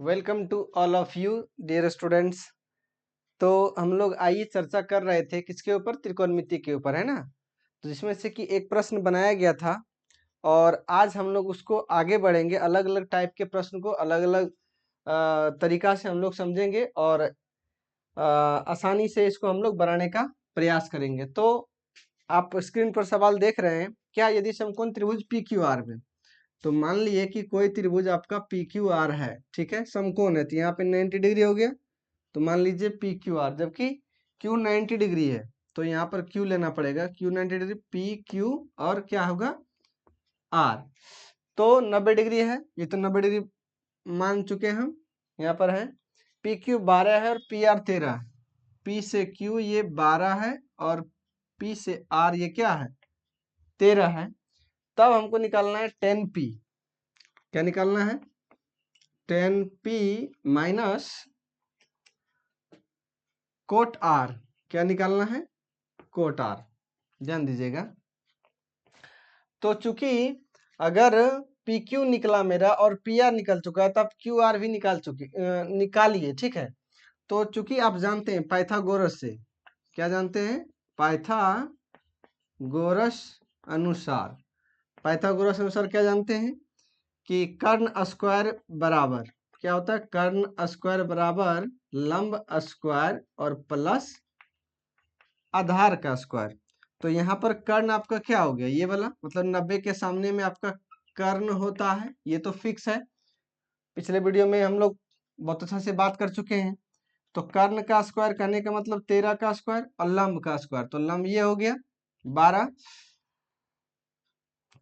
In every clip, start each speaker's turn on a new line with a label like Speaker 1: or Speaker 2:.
Speaker 1: Welcome to all of you dear students. तो हम लोग आइए चर्चा कर रहे थे किसके ऊपर, त्रिकोणमिति के ऊपर, है ना। तो जिसमें से कि एक प्रश्न बनाया गया था और आज हम लोग उसको आगे बढ़ेंगे। अलग अलग टाइप के प्रश्न को अलग अलग तरीका से हम लोग समझेंगे और आसानी से इसको हम लोग बनाने का प्रयास करेंगे। तो आप स्क्रीन पर सवाल देख रहे हैं, क्या यदि समकोण त्रिभुज पी क्यू आर में, तो मान लिए कि कोई त्रिभुज आपका पी क्यू आर है, ठीक है, समकोण है, तो यहाँ पे 90 डिग्री हो गया। तो मान लीजिए पी क्यू आर, जबकि क्यू 90 डिग्री है, तो यहाँ पर क्यू लेना पड़ेगा। क्यू 90 डिग्री, पी क्यू और क्या होगा आर। तो 90 डिग्री है, ये तो 90 डिग्री मान चुके हैं हम। यहाँ पर है पी क्यू 12 है और पी आर 13 है। पी से क्यू ये 12 है और पी से आर ये क्या है 13 है। तब हमको निकालना है 10p। क्या निकालना है 10p माइनस कोट आर। क्या निकालना है कोट आर, ध्यान दीजिएगा। तो चूंकि अगर पी क्यू निकला मेरा और पी आर निकल चुका है, तब क्यू आर भी निकालिए, ठीक है। तो चूंकि आप जानते हैं पाइथागोरस से, क्या जानते हैं, पाइथागोरस अनुसार, पाइथागोरस अनुसार क्या जानते हैं कि कर्ण स्क्वायर बराबर क्या होता है, कर्ण स्क्वायर बराबर लंब स्क्वायर और प्लस आधार का स्क्वायर। तो यहाँ पर कर्ण आपका क्या हो गया, ये वाला, मतलब 90 के सामने में आपका कर्ण होता है, ये तो फिक्स है। पिछले वीडियो में हम लोग बहुत अच्छा से बात कर चुके हैं। तो कर्ण का स्क्वायर करने का मतलब 13 का स्क्वायर और लंब का स्क्वायर, तो लंब ये हो गया 12।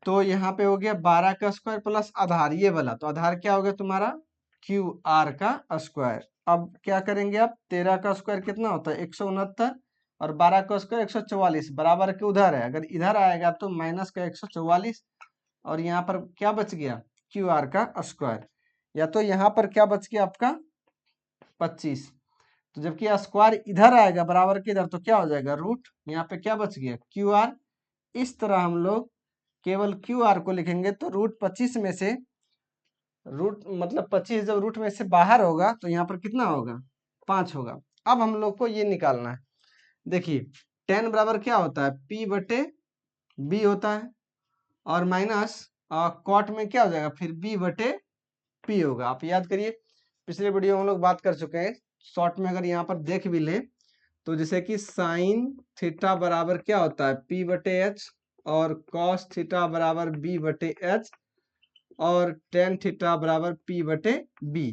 Speaker 1: तो यहाँ पे हो गया 12 का स्क्वायर प्लस आधार ये वाला, तो आधार क्या हो गया तुम्हारा क्यू आर का स्क्वायर। अब क्या करेंगे आप, 13 का स्क्वायर कितना होता है 169 और 12 का स्क्वायर 144, बराबर के उधर है, अगर इधर आएगा तो माइनस का 144 और यहाँ पर क्या बच गया क्यू आर का स्क्वायर। या तो यहाँ पर क्या बच गया आपका 25। तो जबकि स्क्वायर इधर आएगा बराबर के इधर, तो क्या हो जाएगा रूट, यहाँ पे क्या बच गया क्यू आर। इस तरह हम लोग केवल क्यू आर को लिखेंगे, तो रूट 25 में से रूट मतलब 25 जब रूट में से बाहर होगा तो यहाँ पर कितना होगा 5 होगा। अब हम लोग को ये निकालना है। देखिए 10 बराबर क्या होता है p बटे b होता है और माइनस कॉट में क्या हो जाएगा फिर b बटे p होगा। आप याद करिए पिछले वीडियो में हम लोग बात कर चुके हैं। शॉर्ट में अगर यहाँ पर देख भी लें तो जैसे कि साइन थीटा बराबर क्या होता है p बटे h और कॉस थीटा बराबर b बटे h और टेन थीटा बराबर p बटे b।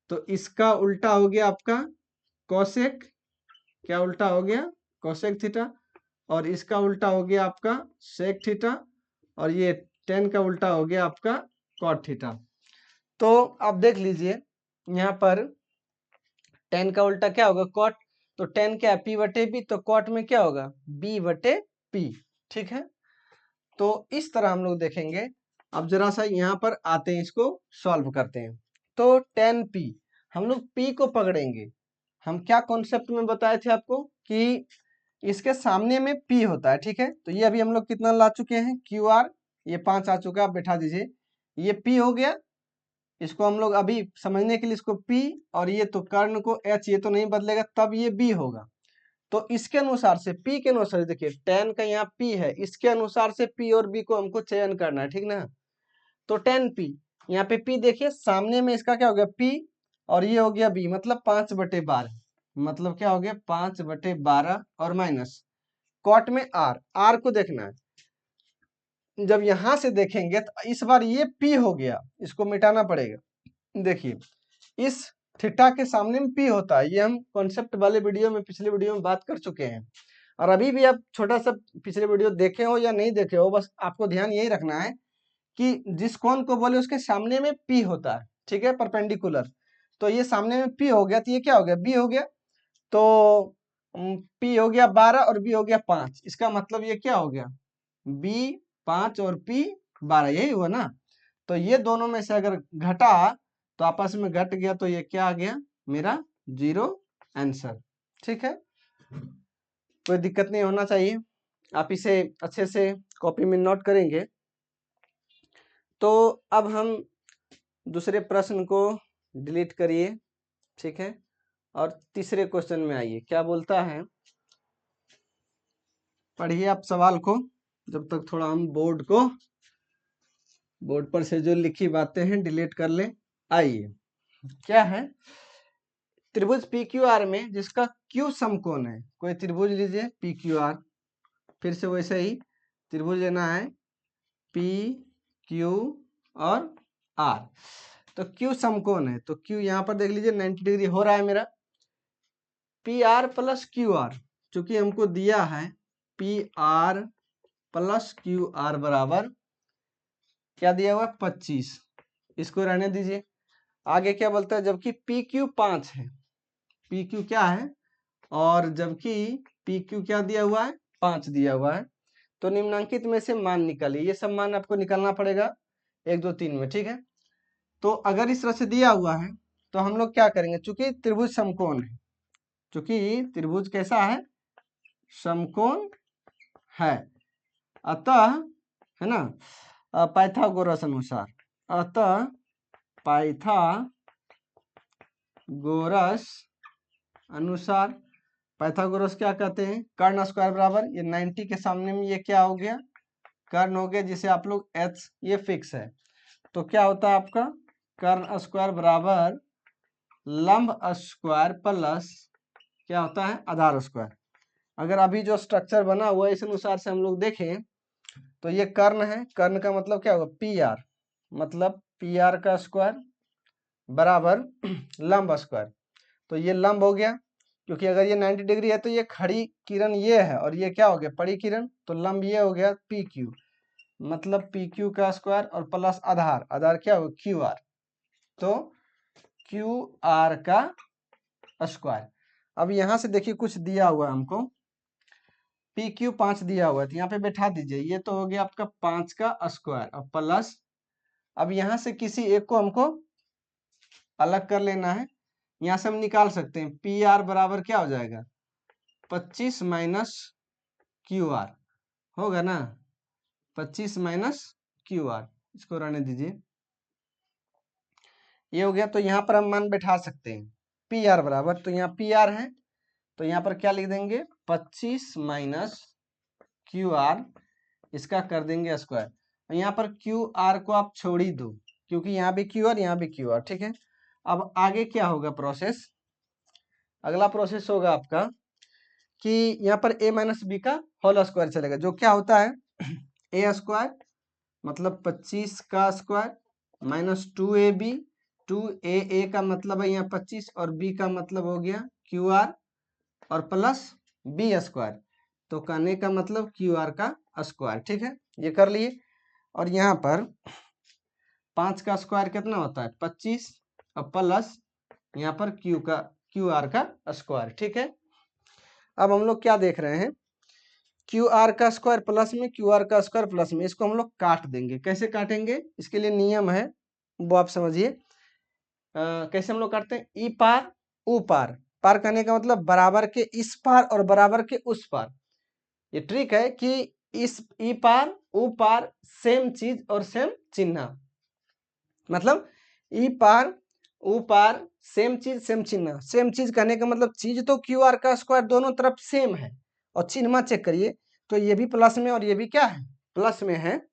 Speaker 1: तो इसका उल्टा हो गया आपका कोसेक, क्या उल्टा हो गया कोसेक थीटा, और इसका उल्टा हो गया आपका सेक थीटा, और ये टेन का उल्टा हो गया आपका कॉट थीटा। तो आप देख लीजिए यहाँ पर टेन का उल्टा क्या होगा कॉट, तो टेन क्या है p बटे b, तो कॉट में क्या होगा b बटे p, ठीक है। तो इस तरह हम लोग देखेंगे। अब जरा सा यहाँ पर आते हैं, इसको सॉल्व करते हैं। तो 10p हम लोग p को पकड़ेंगे। हम क्या कॉन्सेप्ट में बताए थे आपको कि इसके सामने में p होता है, ठीक है। तो ये अभी हम लोग कितना ला चुके हैं क्यू आर, ये 5 आ चुका है, आप बैठा दीजिए। ये p हो गया, इसको हम लोग अभी समझने के लिए इसको p, और ये तो कर्ण को h, ये तो नहीं बदलेगा, तब ये b होगा। तो इसके अनुसार से p के अनुसार देखिए tan का यहाँ p है, इसके अनुसार से p और b को हमको चयन करना है, ठीक ना। तो 10p यहाँ पे p देखिए सामने में इसका क्या हो गया p और ये हो गया b, मतलब 5/12, मतलब क्या हो गया 5/12 और माइनस कॉट में r को देखना है। जब यहां से देखेंगे तो इस बार ये p हो गया, इसको मिटाना पड़ेगा। देखिए इस थीटा के सामने में p होता है, ये हम कॉन्सेप्ट वाले वीडियो में पिछले वीडियो में बात कर चुके हैं। और अभी भी आप छोटा सा पिछले वीडियो देखे हो या नहीं देखे हो, बस आपको ध्यान यही रखना है कि जिस कोण को बोले उसके सामने में p होता है, ठीक है, परपेंडिकुलर। तो ये सामने में p हो गया, तो ये क्या हो गया b हो गया। तो p हो गया 12 और b हो गया 5, इसका मतलब ये क्या हो गया b 5 और p 12, यही हुआ ना। तो ये दोनों में से अगर घटा तो आपस में घट गया, तो ये क्या आ गया मेरा 0 आंसर, ठीक है। कोई दिक्कत नहीं होना चाहिए, आप इसे अच्छे से कॉपी में नोट करेंगे। तो अब हम दूसरे प्रश्न को डिलीट करिए, ठीक है। और तीसरे क्वेश्चन में आइए, क्या बोलता है, पढ़िए आप सवाल को, जब तक थोड़ा हम बोर्ड पर से जो लिखी बातें हैं डिलीट कर ले। आइए, क्या है, त्रिभुज पी क्यू आर में जिसका क्यू समकोण है, कोई त्रिभुज लीजिए पी क्यू आर, फिर से वैसे ही त्रिभुज लेना है पी क्यू और आर। तो क्यू समकोण है, तो क्यू यहाँ पर देख लीजिए 90 डिग्री हो रहा है मेरा। P R plus Q R, चूंकि हमको दिया है P R plus Q R बराबर क्या दिया हुआ है 25, इसको रहने दीजिए। आगे क्या बोलता है, जबकि पी क्यू 5 है, पी क्यू क्या है, और जबकि पी क्यू क्या दिया हुआ है 5 दिया हुआ है, तो निम्नांकित में से मान निकालिए। ये सब मान आपको निकालना पड़ेगा 1 2 3 में, ठीक है। तो अगर इस तरह से दिया हुआ है तो हम लोग क्या करेंगे, चूंकि त्रिभुज समकोण है, चूंकि त्रिभुज कैसा है, समकोण है, अतः है ना, पाइथागोरस अनुसार, अतः पाइथागोरस अनुसार, पाइथागोरस क्या कहते हैं, कर्ण स्क्वायर बराबर, ये 90 के सामने में ये क्या हो गया, कर्ण हो गया, जिसे आप लोग एच, ये फिक्स है। तो क्या होता है आपका कर्ण स्क्वायर बराबर लंब स्क्वायर प्लस क्या होता है आधार स्क्वायर। अगर अभी जो स्ट्रक्चर बना हुआ है इस अनुसार से हम लोग देखें तो ये कर्ण है, कर्ण का मतलब क्या होगा पी आर, मतलब पी आर का स्क्वायर बराबर लंब स्क्वायर। तो ये लंब हो गया, क्योंकि अगर ये 90 डिग्री है तो ये खड़ी किरण ये है और ये क्या हो गया पड़ी किरण, तो लंब ये हो गया पी क्यू, मतलब पी क्यू का स्क्वायर और प्लस आधार, आधार क्या होगा क्यू आर, तो क्यू आर का स्क्वायर। अब यहां से देखिए कुछ दिया हुआ है हमको, पी क्यू 5 दिया हुआ है, तो यहाँ पे बैठा दीजिए, ये तो हो गया आपका 5 का स्क्वायर और प्लस, अब यहाँ से किसी एक को हमको अलग कर लेना है, यहाँ से हम निकाल सकते हैं पी आर बराबर क्या हो जाएगा 25 माइनस क्यू आर, होगा ना 25 माइनस क्यू आर, इसको रहने दीजिए, ये हो गया। तो यहाँ पर हम मान बैठा सकते हैं पी आर बराबर, तो यहाँ पी आर है तो यहाँ पर क्या लिख देंगे 25 माइनस क्यू आर, इसका कर देंगे स्क्वायर, और यहाँ पर क्यू आर को आप छोड़ ही दो, क्योंकि यहाँ भी क्यू आर यहाँ भी क्यू आर, ठीक है। अब आगे क्या होगा प्रोसेस, अगला प्रोसेस होगा आपका कि यहाँ पर a माइनस बी का होल स्क्वायर चलेगा, जो क्या होता है ए स्क्वायर मतलब 25 का स्क्वायर माइनस 2ab, 2a का मतलब है यहाँ 25 और b का मतलब हो गया क्यू आर और प्लस बी स्क्वायर, तो कहने का मतलब क्यू आर का स्क्वायर, ठीक है, ये कर लिए। और यहाँ पर 5 का स्क्वायर कितना होता है 25 और प्लस यहाँ पर क्यू आर का स्क्वायर, ठीक है। अब हम लोग क्या देख रहे हैं, क्यू आर का स्क्वायर प्लस में क्यू आर का स्क्वायर प्लस में, इसको हम लोग काट देंगे। कैसे काटेंगे, इसके लिए नियम है, वो आप समझिए। कैसे हम लोग काटते हैं, ई पार ऊ पार, पार करने का मतलब बराबर के इस पार और बराबर के उस पार। ये ट्रिक है कि इस ई पार ऊ पार सेम चीज और सेम चिन्ह, मतलब ई पार ऊ पार सेम चीज सेम चिन्ह, सेम चीज कहने का मतलब चीज तो क्यू आर का स्क्वायर दोनों तरफ सेम है, और चिन्ह चेक करिए तो ये भी प्लस में और ये भी क्या है प्लस में है,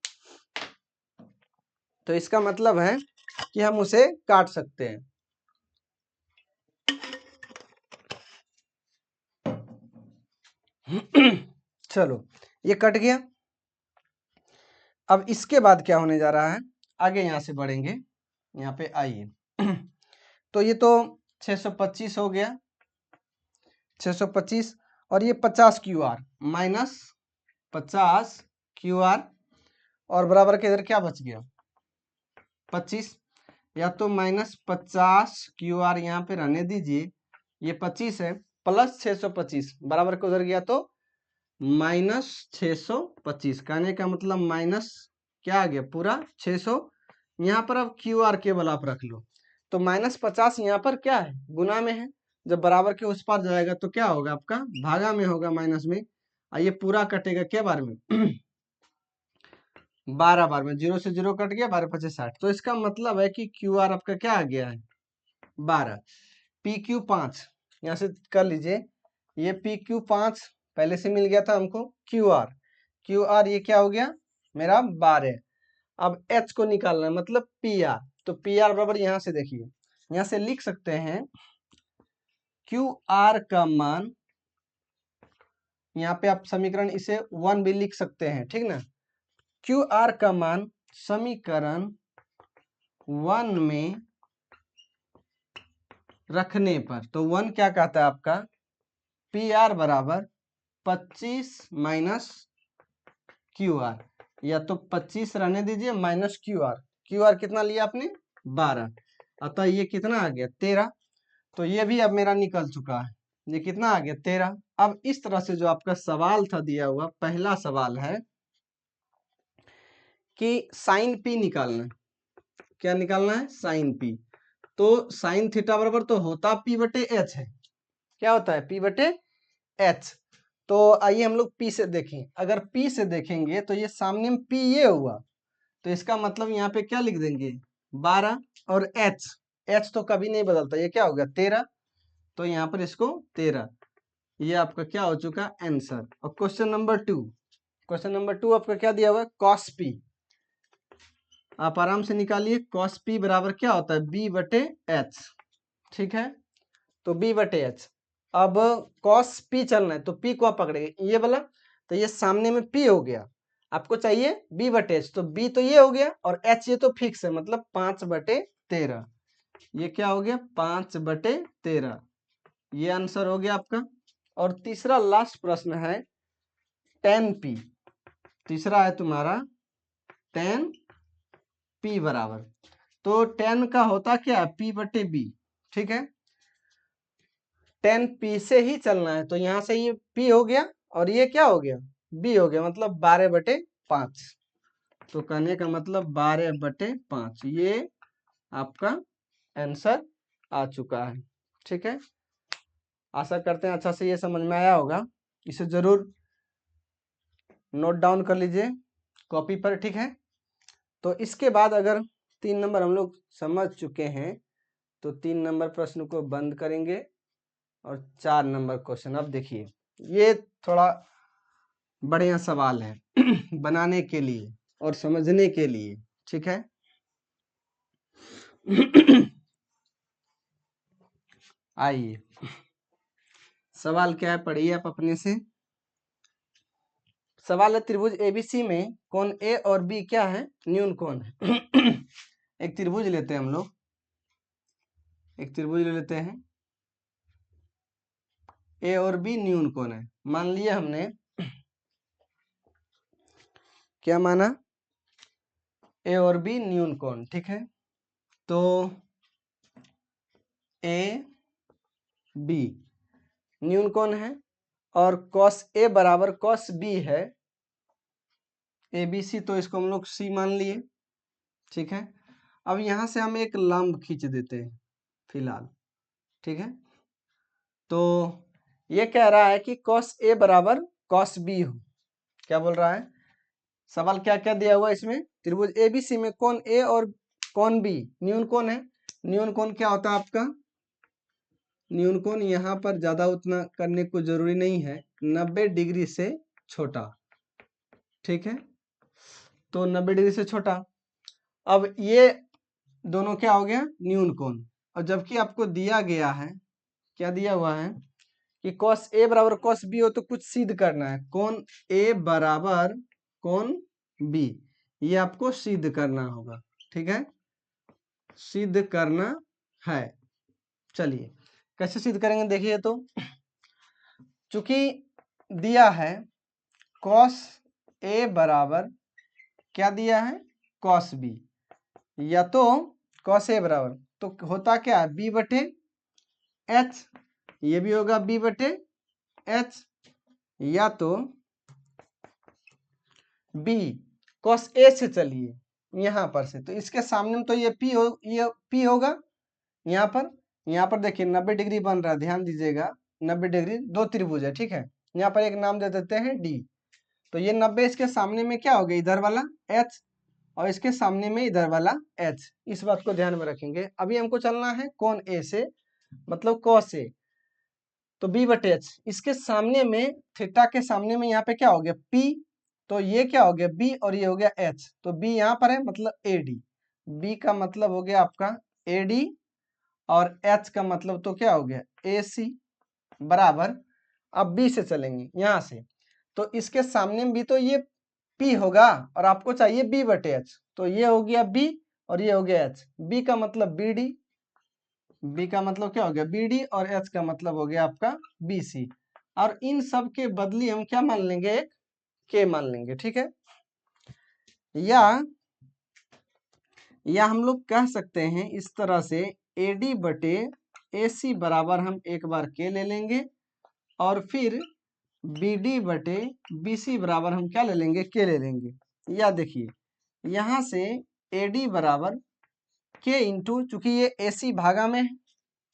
Speaker 1: तो इसका मतलब है कि हम उसे काट सकते हैं। चलो ये कट गया। अब इसके बाद क्या होने जा रहा है, आगे यहां से बढ़ेंगे, यहाँ पे आइए। तो ये तो 625 हो गया, 625, और ये 50 Q R minus 50 Q R, और बराबर के इधर क्या बच गया 25, या तो माइनस 50 क्यू आर यहाँ पे रहने दीजिए, ये 25 है प्लस 625 बराबर के उधर गया तो माइनस 625, कहने का मतलब माइनस क्या आ गया पूरा 600, यहाँ पर अब क्यू आर केवल आप रख लो, तो माइनस 50 यहाँ पर क्या है गुना में है, जब बराबर के उस पार जाएगा तो क्या होगा आपका भागा में होगा माइनस में, ये पूरा कटेगा क्या बार में 12 बार में, 0 से 0 कट गया, 12 × 5 = 60, तो इसका मतलब है कि क्यू आर आपका क्या आ गया है 12, PQ5 यहाँ से कर लीजिए, ये PQ5 पहले से मिल गया था हमको, QR ये क्या हो गया मेरा 12। अब H को निकालना है मतलब PR, तो PR बराबर यहाँ से देखिए, यहाँ से लिख सकते हैं QR का मान, यहाँ पे आप समीकरण इसे 1 भी लिख सकते हैं, ठीक ना। QR का मान समीकरण 1 में रखने पर, तो 1 क्या कहता है आपका, PR बराबर 25 माइनस QR, या तो 25 रहने दीजिए माइनस QR कितना लिया आपने 12, अतः ये कितना आ गया 13। तो ये भी अब मेरा निकल चुका है, ये कितना आ गया 13। अब इस तरह से जो आपका सवाल था दिया हुआ, पहला सवाल है कि साइन P निकालना है, क्या निकालना है साइन P, तो साइन थीटा बराबर तो होता P बटे H है, क्या होता है P बटे H। तो आइए हम लोग P से देखें, अगर P से देखेंगे तो ये सामने में P ये हुआ, तो इसका मतलब यहाँ पे क्या लिख देंगे 12, और H तो कभी नहीं बदलता, ये क्या हो गया 13, तो यहाँ पर इसको 13, ये आपका क्या हो चुका आंसर। और क्वेश्चन नंबर 2 आपका क्या दिया हुआ है cos P, आप आराम से निकालिए, cos P बराबर क्या होता है B बटे H, ठीक है, तो B बटे H। अब cos P चलना है तो P को आप पकड़ेंगे ये वाला, तो ये सामने में P हो गया, आपको चाहिए B बटे H, तो B तो ये हो गया और H ये तो फिक्स है, मतलब 5 बटे 13, ये क्या हो गया 5 बटे 13, ये आंसर हो गया आपका। और तीसरा लास्ट प्रश्न है tan P, तीसरा है तुम्हारा tan P बराबर, तो tan का होता क्या है P बटे B, ठीक है, tan P से ही चलना है, तो यहाँ से ये P हो गया और ये क्या हो गया B हो गया, मतलब 12 बटे 5, तो कहने का मतलब 12 बटे 5 ये आपका आंसर आ चुका है, ठीक है। आशा करते हैं अच्छा से ये समझ में आया होगा, इसे जरूर नोट डाउन कर लीजिए कॉपी पर, ठीक है। तो इसके बाद अगर 3 नंबर हम लोग समझ चुके हैं तो 3 नंबर प्रश्न को बंद करेंगे और 4 नंबर क्वेश्चन। अब देखिए ये थोड़ा बढ़िया सवाल है बनाने के लिए और समझने के लिए, ठीक है। आइए सवाल क्या है पढ़िए आप अपने से। सवाल है त्रिभुज एबीसी में कोण ए और बी क्या है न्यून कोण है। एक त्रिभुज लेते हैं हम लोग, एक त्रिभुज ले लेते हैं, ए और बी न्यून कोण है, मान लिया हमने, क्या माना ए और बी न्यून कोण, ठीक है। तो ए बी न्यून कोण है और cos ए बराबर cos बी है, ए बी सी, तो इसको हम लोग सी मान लिए, ठीक है। अब यहां से हम एक लंब खींच देते हैं फिलहाल, ठीक है। तो ये कह रहा है कि cos ए बराबर cos बी हो, क्या बोल रहा है सवाल, क्या क्या दिया हुआ इसमें, त्रिभुज एबीसी में कोण ए और कोण बी न्यून कोण है। न्यून कोण क्या होता है आपका, न्यून कोण यहाँ पर ज्यादा उतना करने को जरूरी नहीं है, 90 डिग्री से छोटा, ठीक है, तो 90 डिग्री से छोटा। अब ये दोनों क्या हो गया न्यून कोण, और जबकि आपको दिया गया है, क्या दिया हुआ है कि cos ए बराबर cos बी हो तो कुछ सिद्ध करना है, कोण ए बराबर कोण बी, ये आपको सिद्ध करना होगा, ठीक है, सिद्ध करना है। चलिए कैसे सिद्ध करेंगे देखिए, तो चूंकि दिया है cos ए बराबर क्या दिया है cos बी, या तो cos ए बराबर तो होता क्या है b बटे h, ये भी होगा b बटे h, या तो b cos a से चलिए यहाँ पर से, तो इसके सामने में तो ये p होगा, यहाँ पर देखिए 90 डिग्री बन रहा है, ध्यान दीजिएगा 90 डिग्री, दो त्रिभुज है, ठीक है, यहाँ पर एक नाम दे देते हैं d, तो ये 90 इसके सामने में क्या हो गया इधर वाला h, और इसके सामने में इधर वाला h, इस बात को ध्यान में रखेंगे। अभी हमको चलना है कोण A से, मतलब cos A, तो b बटे h, इसके सामने में थीटा के सामने में यहाँ पे क्या हो गया p, तो ये क्या हो गया b और ये हो गया h, तो b यहाँ पर है मतलब AD, b का मतलब हो गया आपका AD और h का मतलब तो क्या हो गया AC बराबर। अब b से चलेंगे यहाँ से, तो इसके सामने में भी तो ये p होगा और आपको चाहिए b बटे h, तो ये हो गया b और ये हो गया h, b का मतलब BD, b का मतलब क्या हो गया BD और h का मतलब हो गया आपका BC, और इन सब के बदली हम क्या मान लेंगे, एक k मान लेंगे, ठीक है। या हम लोग कह सकते हैं इस तरह से AD बटे AC बराबर हम एक बार k ले लेंगे और फिर BD बटे BC बराबर हम क्या ले लेंगे, k ले लेंगे। या देखिए यहाँ से AD बराबर k इंटू, चूंकि ये AC भागा में है,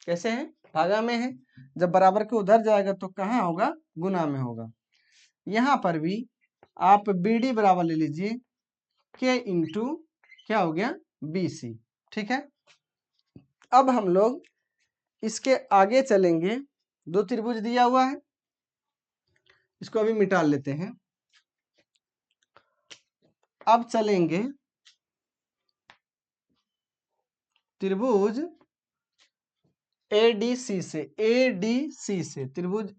Speaker 1: कैसे है भागा में है, जब बराबर के उधर जाएगा तो कहाँ होगा, गुना में होगा। यहाँ पर भी आप BD बराबर ले लीजिए k इंटू क्या हो गया BC, ठीक है। अब हम लोग इसके आगे चलेंगे, दो त्रिभुज दिया हुआ है, इसको अभी मिटा लेते हैं। अब चलेंगे त्रिभुज ADC से, ADC से त्रिभुज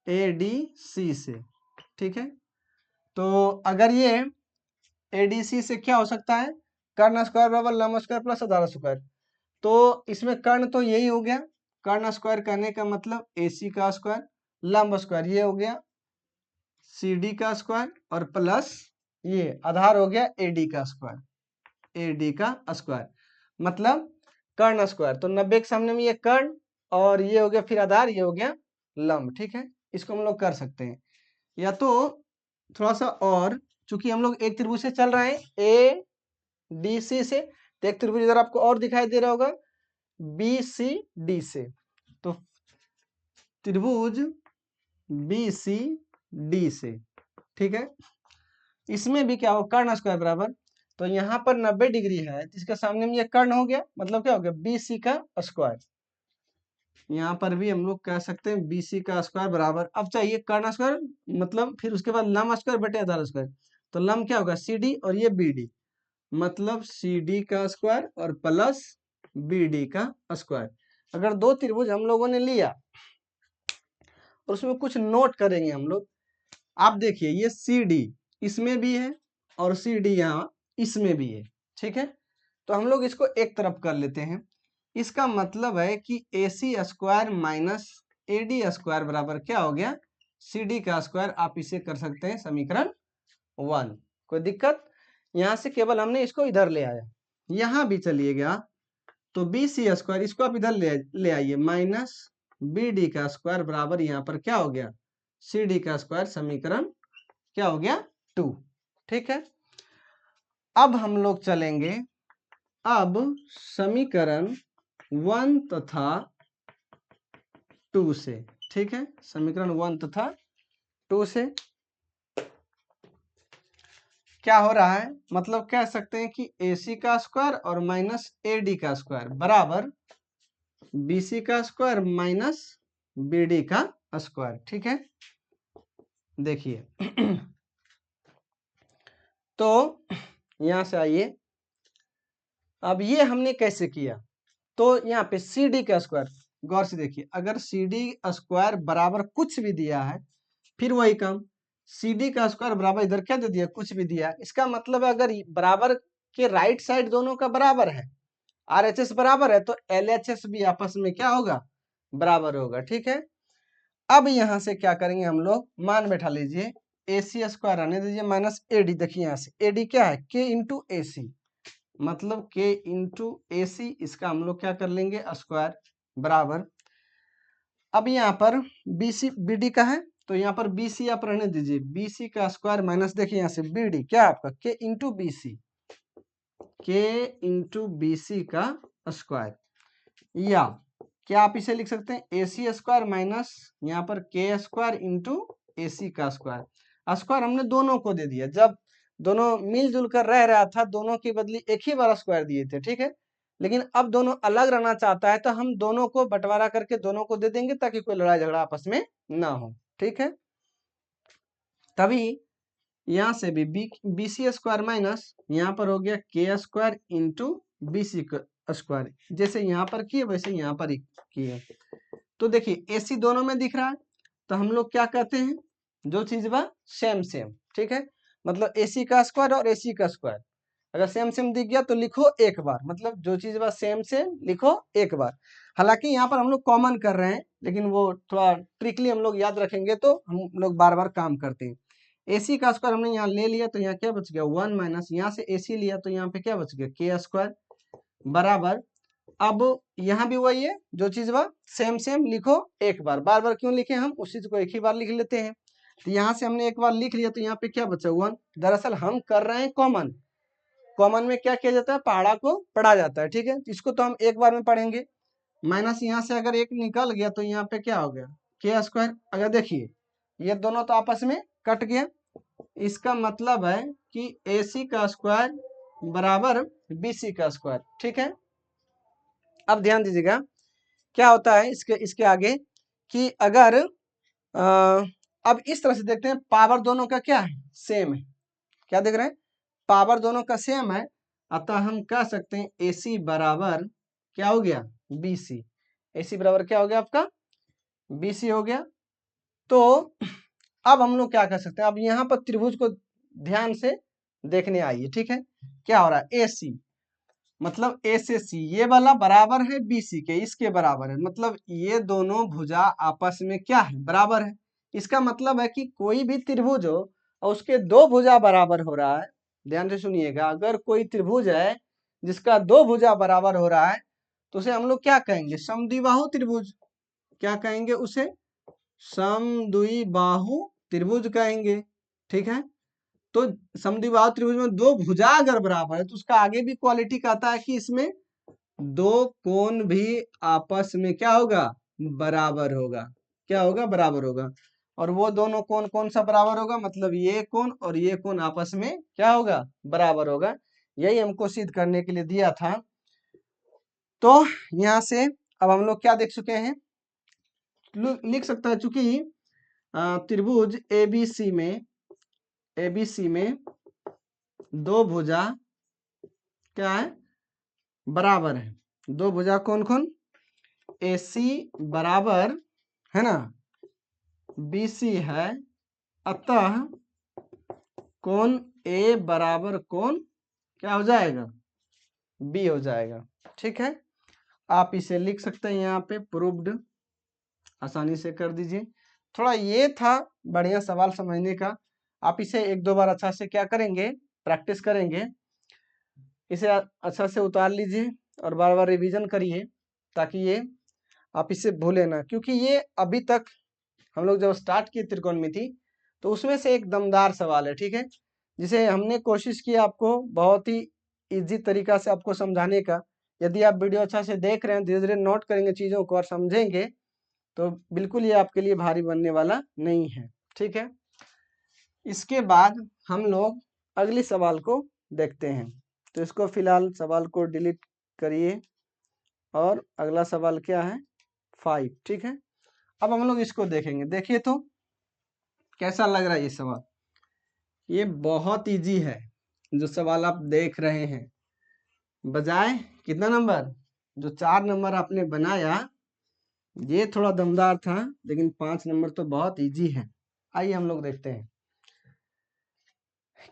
Speaker 1: ADC से, ठीक है। तो अगर ये ADC से क्या हो सकता है, कर्ण स्क्वायर बराबर लंब स्क्वायर प्लस आधार स्क्वायर, तो इसमें कर्ण तो यही हो गया, कर्ण स्क्वायर करने का मतलब AC का स्क्वायर, लंब स्क्वायर ये हो गया CD का स्क्वायर और प्लस ये आधार हो गया AD का स्क्वायर, AD का स्क्वायर मतलब कर्ण स्क्वायर, तो 90 के सामने में ये कर्ण और ये हो गया फिर आधार, ये हो गया लंब, ठीक है। इसको हम लोग कर सकते हैं। या तो थोड़ा सा और, चूंकि हम लोग एक त्रिभुज से चल रहे हैं ADC से, तो एक त्रिभुज इधर आपको और दिखाई दे रहा होगा BCD से, तो त्रिभुज BCD से, ठीक है। इसमें भी क्या हो, कर्ण स्क्वायर बराबर, तो यहाँ पर 90 डिग्री है, तो इसके सामने में ये कर्ण हो गया, मतलब क्या हो गया BC का स्क्वायर। यहाँ पर भी हम लोग कह सकते हैं BC का स्क्वायर बराबर, अब चाहिए कर्ण स्क्वायर, मतलब फिर उसके बाद लंब स्क्वायर बटे आधार स्क्वायर, तो लंब क्या होगा CD और ये BD, मतलब CD का स्क्वायर और प्लस BD का स्क्वायर। अगर दो त्रिभुज हम लोगों ने लिया और उसमें कुछ नोट करेंगे हम लोग, आप देखिए ये CD इसमें भी है और CD यहाँ इसमें भी है, ठीक है। तो हम लोग इसको एक तरफ कर लेते हैं, इसका मतलब है कि AC square minus AD square बराबर क्या हो गया CD का स्क्वायर, आप इसे कर सकते हैं समीकरण 1, कोई दिक्कत। यहाँ से केवल हमने इसको इधर ले आया, यहाँ भी चलिएगा तो BC स्क्वायर, इसको आप इधर ले आइए, माइनस BD का स्क्वायर बराबर यहाँ पर क्या हो गया CD का स्क्वायर, समीकरण क्या हो गया 2, ठीक है। अब हम लोग चलेंगे अब समीकरण 1 तथा 2 से, ठीक है। समीकरण 1 तथा 2 से क्या हो रहा है, मतलब कह सकते हैं कि AC का स्क्वायर और माइनस AD का स्क्वायर बराबर BC का स्क्वायर माइनस BD का स्क्वायर, ठीक है। देखिए तो यहां से आइए, अब ये हमने कैसे किया, तो यहाँ पे CD का स्क्वायर, गौर से देखिए, अगर CD स्क्वायर बराबर कुछ भी दिया है, फिर वही काम, CD का स्क्वायर बराबर इधर क्या दे दिया, कुछ भी दिया, इसका मतलब अगर बराबर के राइट साइड दोनों का बराबर है, RHS बराबर है, तो LHS भी आपस में क्या होगा, बराबर होगा, ठीक है। अब यहाँ से क्या करेंगे हम लोग, मान बैठा लीजिए, AC स्क्वायर आने दीजिए माइनस AD, देखिए यहाँ से AD क्या है K इंटू AC, मतलब K इंटू AC, इसका हम लोग क्या कर लेंगे स्क्वायर बराबर। अब यहाँ पर BC BD का है, तो यहाँ पर BC आप रहने दीजिए, BC का स्क्वायर माइनस, देखिए यहाँ से BD क्या आपका K into BC, K into BC का स्क्वायर, या क्या आप इसे लिख सकते हैं AC स्क्वायर माइनस यहाँ पर K स्क्वायर इंटू AC का स्क्वायर, स्क्वायर हमने दोनों को दे दिया, जब दोनों मिलजुल कर रह रहा था, दोनों की बदली एक ही बार स्क्वायर दिए थे, ठीक है। लेकिन अब दोनों अलग रहना चाहता है तो हम दोनों को बंटवारा करके दोनों को दे देंगे ताकि कोई लड़ाई झगड़ा आपस में ना हो, ठीक है। तभी यहाँ से भी बी सी स्क्वायर माइनस यहाँ पर हो गया के square into B C square, जैसे यहाँ पर किए वैसे यहाँ पर ही किए। तो देखिए AC दोनों में दिख रहा है तो हम लोग क्या कहते हैं, जो चीज बा सेम सेम, ठीक है। मतलब AC का स्क्वायर और AC का स्क्वायर अगर सेम सेम दिख गया तो लिखो एक बार, मतलब जो चीज बा सेम सेम लिखो एक बार। हालांकि यहाँ पर हम लोग कॉमन कर रहे हैं, लेकिन वो थोड़ा ट्रिकली हम लोग याद रखेंगे तो हम लोग बार बार काम करते हैं। AC का स्क्वायर हमने यहाँ ले लिया तो यहाँ क्या बच गया 1 माइनस, यहाँ से AC लिया तो यहाँ पे क्या बच गया के स्क्वायर बराबर। अब यहाँ भी वही है, जो चीज बा सेम सेम लिखो एक बार, बार बार क्यों लिखे, हम उस चीज को एक ही बार लिख लेते हैं। तो यहाँ से हमने एक बार लिख लिया तो यहाँ पे क्या बचा 1। दरअसल हम कर रहे हैं कॉमन, कॉमन में क्या किया जाता है, पहाड़ा को पढ़ा जाता है, ठीक है। इसको तो हम एक बार में पढ़ेंगे। माइनस यहाँ से अगर एक निकल गया तो यहाँ पे क्या हो गया के स्क्वायर। अगर देखिए ये दोनों तो आपस में कट गया, इसका मतलब है कि AC का स्क्वायर बराबर BC का स्क्वायर, ठीक है। अब ध्यान दीजिएगा क्या होता है इसके आगे कि अगर अब इस तरह से देखते हैं, पावर दोनों का क्या है सेम है, क्या देख रहे हैं पावर दोनों का सेम है, अतः हम कह सकते हैं AC बराबर क्या हो गया BC। AC बराबर क्या हो गया आपका BC हो गया। तो अब हम लोग क्या कर सकते हैं, अब यहाँ पर त्रिभुज को ध्यान से देखने आइए, ठीक है। क्या हो रहा है AC मतलब A से C ये वाला बराबर है BC के, इसके बराबर है, मतलब ये दोनों भुजा आपस में क्या है बराबर है। इसका मतलब है कि कोई भी त्रिभुज हो और उसके दो भुजा बराबर हो रहा है, ध्यान से सुनिएगा, अगर कोई त्रिभुज है जिसका दो भुजा बराबर हो रहा है तो उसे हम लोग क्या कहेंगे समद्विबाहु त्रिभुज। क्या कहेंगे उसे समद्विबाहु त्रिभुज कहेंगे, ठीक है। तो समद्विबाहु त्रिभुज में दो भुजा अगर बराबर है तो उसका आगे भी क्वालिटी कहता है कि इसमें दो कोण भी आपस में क्या होगा बराबर होगा, क्या होगा बराबर होगा। और वो दोनों कोण कौन सा बराबर होगा, मतलब ये कोण और ये कोण आपस में क्या होगा बराबर होगा। यही हमको सिद्ध करने के लिए दिया था। तो यहाँ से अब हम लोग क्या देख चुके हैं, लिख सकता है चूंकि त्रिभुज ABC में दो भुजा क्या है बराबर है। दो भुजा कौन कौन AC बराबर है ना BC है, अतः कोण A बराबर कोण क्या हो जाएगा B हो जाएगा, ठीक है। आप इसे लिख सकते हैं यहाँ पे प्रूव्ड, आसानी से कर दीजिए। थोड़ा ये था बढ़िया सवाल समझने का, आप इसे एक दो बार अच्छा से क्या करेंगे प्रैक्टिस करेंगे, इसे अच्छा से उतार लीजिए और बार बार रिवीजन करिए ताकि ये आप इसे भूले ना, क्योंकि ये अभी तक हम लोग जब स्टार्ट किए त्रिकोणमिति तो उसमें से एक दमदार सवाल है, ठीक है, जिसे हमने कोशिश की आपको बहुत ही इजी तरीका से आपको समझाने का। यदि आप वीडियो अच्छा से देख रहे हैं, धीरे धीरे नोट करेंगे चीज़ों को और समझेंगे तो बिल्कुल ये आपके लिए भारी बनने वाला नहीं है, ठीक है। इसके बाद हम लोग अगले सवाल को देखते हैं, तो इसको फिलहाल सवाल को डिलीट करिए और अगला सवाल क्या है 5, ठीक है। अब हम लोग इसको देखेंगे, देखिए तो कैसा लग रहा है ये सवाल। ये बहुत इजी है जो सवाल आप देख रहे हैं, बजाय कितना नंबर जो 4 नंबर आपने बनाया ये थोड़ा दमदार था, लेकिन 5 नंबर तो बहुत इजी है। आइए हम लोग देखते हैं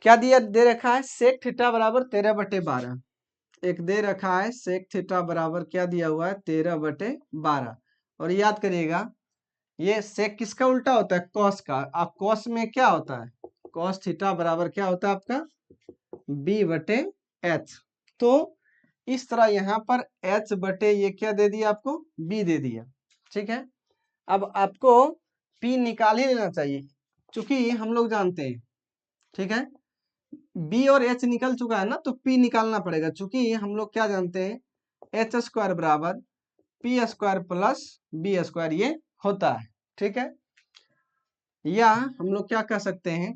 Speaker 1: क्या दिया दे रखा है सेक थीटा बराबर 13/12। एक दे रखा है सेक थीटा बराबर क्या दिया हुआ है 13/12। और याद करिएगा ये सेक किसका उल्टा होता है कॉस का। आप कॉस में क्या होता है कॉस थीटा बराबर क्या होता है आपका B/H। तो इस तरह यहाँ पर H बटे ये क्या दे दिया आपको B दे दिया, ठीक है। अब आपको P निकाल ही लेना चाहिए क्योंकि हम लोग जानते हैं, ठीक है, B और H निकल चुका है ना तो P निकालना पड़ेगा, क्योंकि हम लोग क्या जानते हैं H स्क्वायर बराबर P square plus B square ये होता है, ठीक है। या हम लोग क्या कह सकते हैं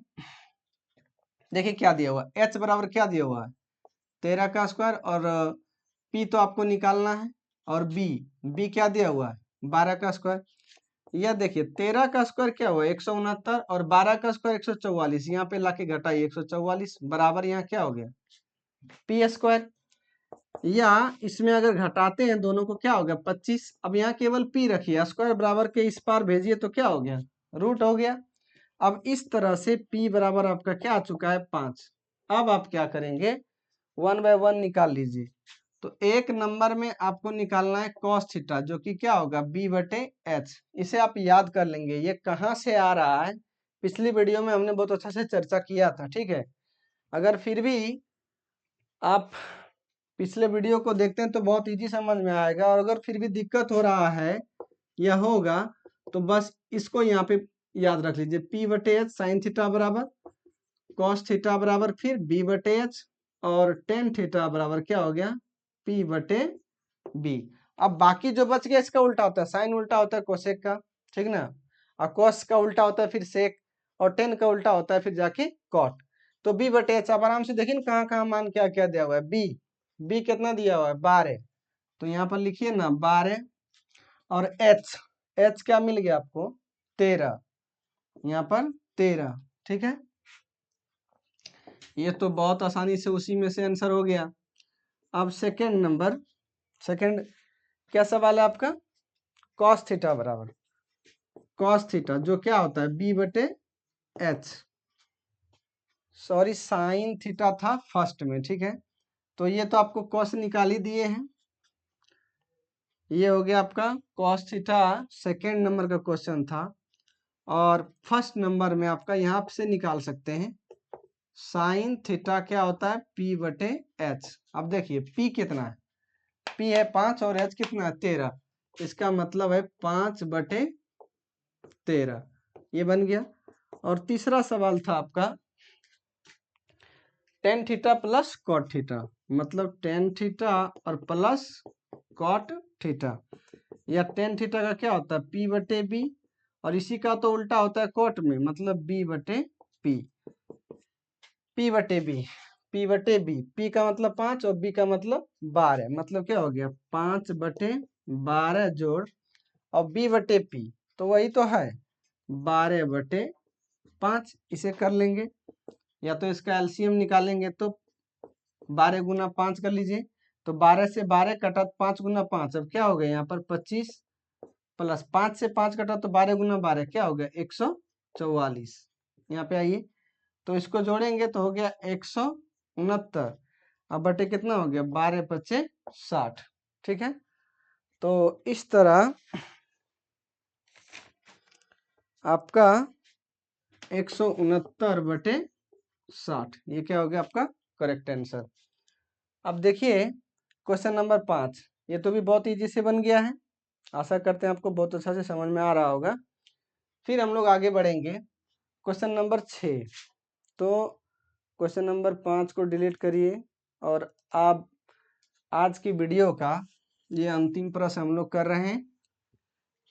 Speaker 1: देखिए क्या दिया हुआ है, h बराबर क्या दिया हुआ है 13 का स्क्वायर, और p तो आपको निकालना है, और b क्या दिया हुआ है 12 का स्क्वायर। यह देखिए 13 का स्क्वायर क्या हुआ 169, और 12 का स्क्वायर 144, यहाँ पे लाके घटाइए 144 बराबर यहाँ क्या हो गया पी स्क्वायर। या इसमें अगर घटाते हैं दोनों को क्या हो गया 25। अब यहाँ केवल p रखिए, स्क्वायर बराबर के इस पार भेजिए तो क्या हो गया रूट हो गया। अब इस तरह से p बराबर आपका क्या आ चुका है 5। अब आप क्या करेंगे 1/1 निकाल लीजिए। तो एक नंबर में आपको निकालना है cos थीटा, जो कि क्या होगा b/h। इसे आप याद कर लेंगे, ये कहाँ से आ रहा है पिछली वीडियो में हमने बहुत अच्छा से चर्चा किया था, ठीक है। अगर फिर भी आप पिछले वीडियो को देखते हैं तो बहुत इजी समझ में आएगा, और अगर फिर भी दिक्कत हो रहा है या होगा तो बस इसको यहाँ पे याद रख लीजिए p/h साइन थीटा बराबर cos थीटा बराबर फिर b/h, और टेन थीटा बराबर क्या हो गया p/b। अब बाकी जो बच गया इसका उल्टा होता है, साइन उल्टा होता है कोसेक का, ठीक ना, और cos का उल्टा होता है फिर सेक, और टेन का उल्टा होता है फिर जाके कॉट। तो b/h आप आराम से देखिए कहाँ कहाँ मान क्या क्या दिया हुआ है, b कितना दिया हुआ है 12, तो यहाँ पर लिखिए ना 12, और h क्या मिल गया आपको 13, यहाँ पर 13, ठीक है। ये तो बहुत आसानी से उसी में से आंसर हो गया। अब सेकंड नंबर, सेकंड क्या सवाल है आपका cos थीटा बराबर cos थीटा, जो क्या होता है b/h, सॉरी साइन थीटा था फर्स्ट में, ठीक है। तो ये तो आपको cos निकाल ही दिए हैं, ये हो गया आपका cos थीटा, सेकेंड नंबर का क्वेश्चन था। और फर्स्ट नंबर में आपका यहाँ से निकाल सकते हैं साइन थीटा क्या होता है p/h। अब देखिए p कितना है, p है 5 और h कितना है 13, इसका मतलब है 5/13, ये बन गया। और तीसरा सवाल था आपका tan theta plus cot theta, मतलब टेन थीटा और प्लस कॉट थीटा, या टेन थीटा का क्या होता है p/b, और इसी का तो उल्टा होता है कॉट में, मतलब b/p, p/b, p/b, p का मतलब 5 और b का मतलब 12, मतलब क्या हो गया 5/12 जोड़ और b/p, तो वही तो है 12/5। इसे कर लेंगे, या तो इसका एलसीएम निकालेंगे तो 12 गुना 5 कर लीजिए, तो 12 से 12 कटा 5 गुना 5, अब क्या हो गया यहाँ पर 25, प्लस 5 से 5 कटा तो 12 गुना 12 क्या हो गया 144। यहाँ पे आइए, तो इसको जोड़ेंगे तो हो गया 169, अब बटे कितना हो गया 12×5 = 60, ठीक है। तो इस तरह आपका 169/60, ये क्या हो गया आपका करेक्ट आंसर। अब देखिए क्वेश्चन नंबर 5, ये तो भी बहुत इजी से बन गया है, आशा करते हैं आपको बहुत अच्छा से समझ में आ रहा होगा। फिर हम लोग आगे बढ़ेंगे क्वेश्चन नंबर 6। तो क्वेश्चन नंबर 5 को डिलीट करिए, और आप आज की वीडियो का ये अंतिम प्रश्न हम लोग कर रहे हैं।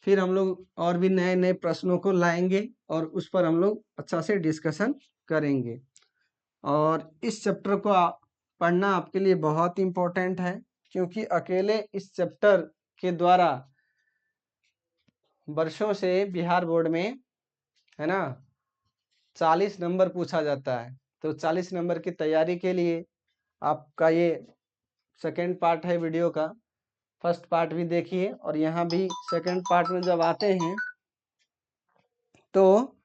Speaker 1: फिर हम लोग और भी नए नए प्रश्नों को लाएंगे और उस पर हम लोग अच्छा से डिस्कशन करेंगे। और इस चैप्टर को पढ़ना आपके लिए बहुत इम्पोर्टेंट है, क्योंकि अकेले इस चैप्टर के द्वारा वर्षों से बिहार बोर्ड में है ना 40 नंबर पूछा जाता है। तो 40 नंबर की तैयारी के लिए आपका ये सेकंड पार्ट है वीडियो का, फर्स्ट पार्ट भी देखिए, और यहाँ भी सेकंड पार्ट में जब आते हैं तो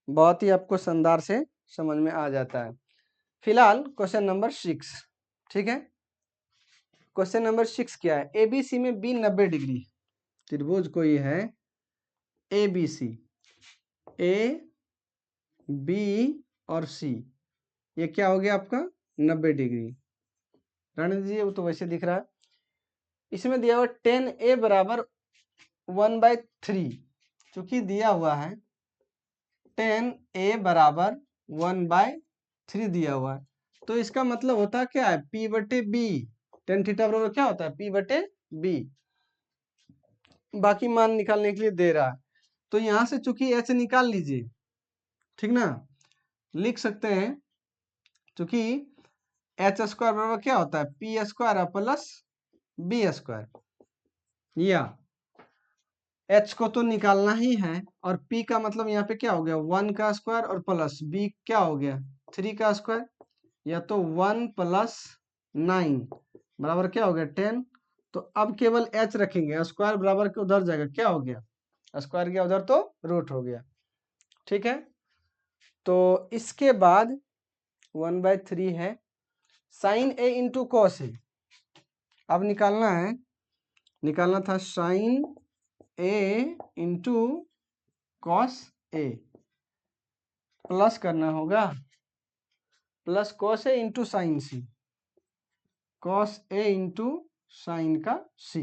Speaker 1: बहुत ही आपको शानदार से समझ में आ जाता है। फिलहाल क्वेश्चन नंबर 6, ठीक है। क्वेश्चन नंबर 6 क्या है, एबीसी में बी 90 डिग्री त्रिभुज कोई है एबीसी, ए बी और सी, ये क्या हो गया आपका 90 डिग्री। रहने दीजिए, वो तो वैसे दिख रहा है। इसमें दिया हुआ 10a बराबर 1/3, चूंकि दिया हुआ है 10a बराबर 1/3 दिया हुआ है, तो इसका मतलब होता है क्या है p/b, टेन थीटा बराबर क्या होता है p/b, बाकी मान निकालने के लिए दे रहा है। तो यहां से चूंकि h निकाल लीजिए, ठीक ना, लिख सकते हैं क्योंकि एच स्क्वायर बराबर क्या होता है, P square plus B square. या एच को तो निकालना ही है, और पी का मतलब यहाँ पे क्या हो गया, 1 का स्क्वायर और प्लस बी क्या हो गया 3 का स्क्वायर, या तो 1 प्लस 9 बराबर क्या हो गया 10। तो अब केवल एच रखेंगे, स्क्वायर बराबर के उधर जाएगा, क्या हो गया स्क्वायर गया उधर तो रूट हो गया। ठीक है, तो इसके बाद 1/3 है sign A into cos A. अब निकालना था sign A into cos A, plus करना होगा plus cos A into sine C, cos A into sine का सी।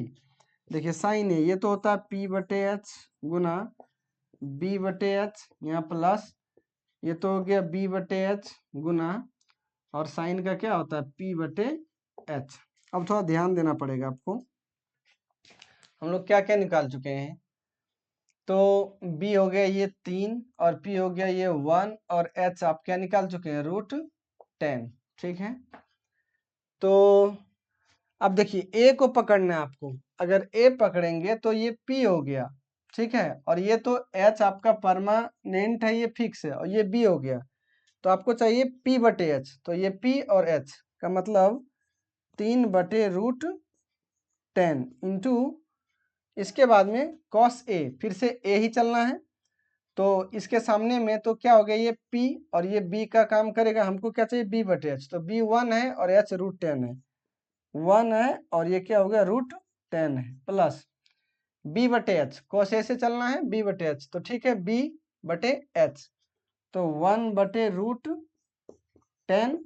Speaker 1: देखिए साइन ए ये तो होता है पी बटे एच गुना बी बटे एच, यहाँ प्लस ये तो हो गया बी बटे एच गुना, और साइन का क्या होता है पी बटे एच। अब थोड़ा ध्यान देना पड़ेगा आपको, हम लोग क्या क्या निकाल चुके हैं। तो b हो गया ये 3 और p हो गया ये 1 और h आप क्या निकाल चुके हैं √10। ठीक है, तो अब देखिए a को पकड़ना है आपको, अगर a पकड़ेंगे तो ये p हो गया। ठीक है, और ये तो h आपका परमानेंट है, ये फिक्स है, और ये b हो गया, तो आपको चाहिए p बटे h। तो ये p और h का मतलब 3/√10 इंटू इसके बाद में cos a, फिर से a ही चलना है, तो इसके सामने में तो क्या हो गया ये p और ये b का काम करेगा, हमको क्या चाहिए b बटे h। तो b 1 है और h √10 है, 1 है और ये क्या हो गया √10 है, प्लस b बटे h, cos a से चलना है b बटे h, तो ठीक है b बटे h, तो 1/√10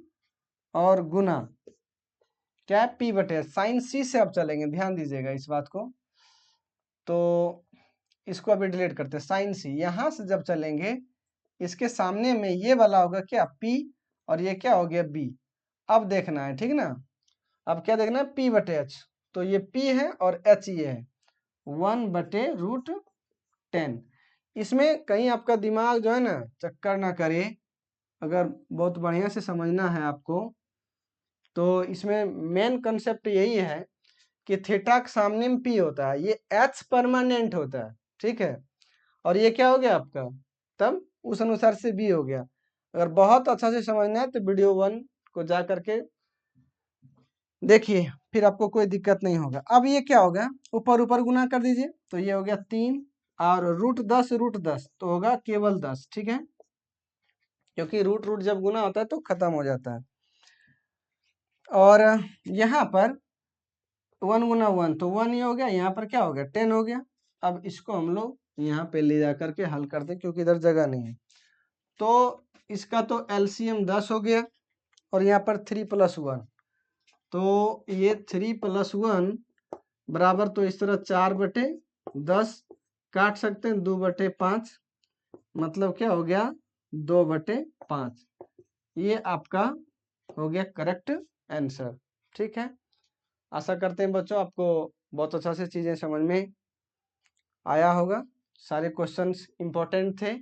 Speaker 1: और गुना क्या है p बटे h। साइन c से अब चलेंगे, ध्यान दीजिएगा इस बात को, तो इसको अभी डिलीट करते हैं। साइन सी यहां से जब चलेंगे, इसके सामने में ये वाला होगा क्या p और ये क्या हो गया b। अब देखना है, ठीक ना, अब क्या देखना है p बटे h, तो ये p है और h ये है 1/√10। इसमें कहीं आपका दिमाग जो है ना चक्कर ना करे, अगर बहुत बढ़िया से समझना है आपको, तो इसमें मेन कंसेप्ट यही है कि थीटा के सामने में p होता है, ये h परमानेंट होता है। ठीक है, और ये क्या हो गया आपका, तब उस अनुसार से b हो गया। अगर बहुत अच्छा से समझना है तो वीडियो 1 को जा करके देखिए, फिर आपको कोई दिक्कत नहीं होगा। अब ये क्या होगा, ऊपर ऊपर गुना कर दीजिए, तो ये हो गया 3 और √10 तो होगा केवल 10। ठीक है, क्योंकि रूट रूट जब गुना होता है तो खत्म हो जाता है। और यहाँ पर 1 गुना 1 तो 1 ही हो गया, यहाँ पर क्या हो गया 10 हो गया। अब इसको हम लोग यहाँ पे ले जा करके हल करते, क्योंकि इधर जगह नहीं है। तो इसका तो एलसीएम 10 हो गया, और यहाँ पर 3 + 1, तो ये 3 + 1 बराबर, तो इस तरह 4/10 काट सकते हैं, 2/5, मतलब क्या हो गया 2/5। ये आपका हो गया करेक्ट आंसर। ठीक है, आशा करते हैं बच्चों आपको बहुत अच्छा से चीजें समझ में आया होगा। सारे क्वेश्चंस इंपॉर्टेंट थे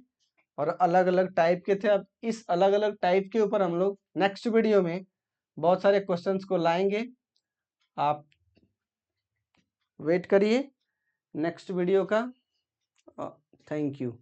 Speaker 1: और अलग अलग टाइप के थे। अब इस अलग अलग टाइप के ऊपर हम लोग नेक्स्ट वीडियो में बहुत सारे क्वेश्चंस को लाएंगे, आप वेट करिए नेक्स्ट वीडियो का। Thank you.